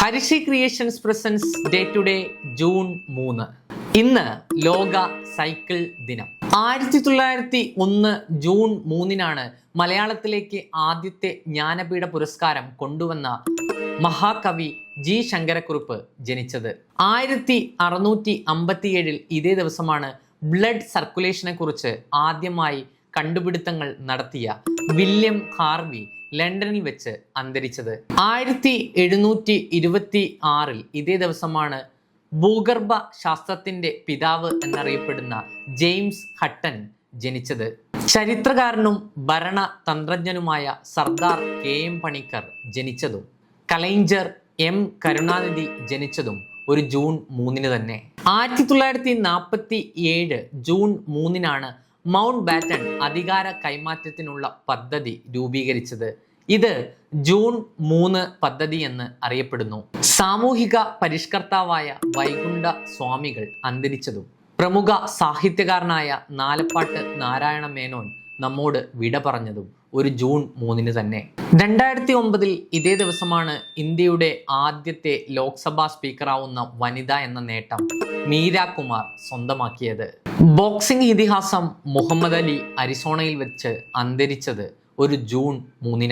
Harisree creations presents day to day June 3. ഇന്ന് ലോക cycle ദിനം. 1901 ജൂൺ 3 മലയാളത്തിലേക്ക് ആദ്യത്തെ ജ്ഞാനപീഠ പുരസ്കാരം കൊണ്ടുവന്ന മഹാകവി ജി ശങ്കരക്കുറുപ്പ് ജനിച്ചത്. 1657 ഇതേ ദിവസമാണ് ബ്ലഡ് സർക്കുലേഷനെ കുറിച്ച് ആദ്യമായി കണ്ടുപിടുത്തങ്ങൾ നടത്തിയ വില്യം ഹാർവി ലണ്ടനിൽ വെച്ച് അന്തരിച്ചത്. 1726 ഇതേ ദിവസമാണ് ഭൂഗർഭ ശാസ്ത്രത്തിന്റെ പിതാവ് എന്നറിയപ്പെടുന്ന ജെയിംസ് ഹട്ടൺ ജനിച്ചത്. ചരിത്രകാരനും ഭരണതന്ത്രജ്ഞനുമായ സർദാർ KM പണിക്കർ ജനിച്ചതും കലൈഞ്ചർ M കരുണാനിധി ജനിച്ചതും ഒരു ജൂൺ 3 തന്നെ. 1947 ജൂൺ 3 മൗണ്ട് ബാറ്റൺ അധികാര കൈമാറ്റത്തിനുള്ള പദ്ധതി രൂപീകരിച്ചത്. ഇത് ജൂൺ 3 പദ്ധതി എന്ന് അറിയപ്പെടുന്നു. സാമൂഹിക പരിഷ്കർത്താവായ വൈകുണ്ഠ സ്വാമികൾ അന്തരിച്ചതും പ്രമുഖ സാഹിത്യകാരനായ നാലപ്പാട്ട് നാരായണ മേനോൻ നമ്മോട് വിട പറഞ്ഞതും ഒരു ജൂൺ 3 തന്നെ. 2009 ഇതേ ദിവസമാണ് ഇന്ത്യയുടെ ആദ്യത്തെ ലോക്സഭാ സ്പീക്കറാവുന്ന വനിത എന്ന നേട്ടം മീര കുമാർ സ്വന്തമാക്കിയത്. ബോക്സിംഗ് ഇതിഹാസം മുഹമ്മദ് അലി അരിസോണയിൽ വെച്ച് അന്തരിച്ചത് ഒരു ജൂൺ 3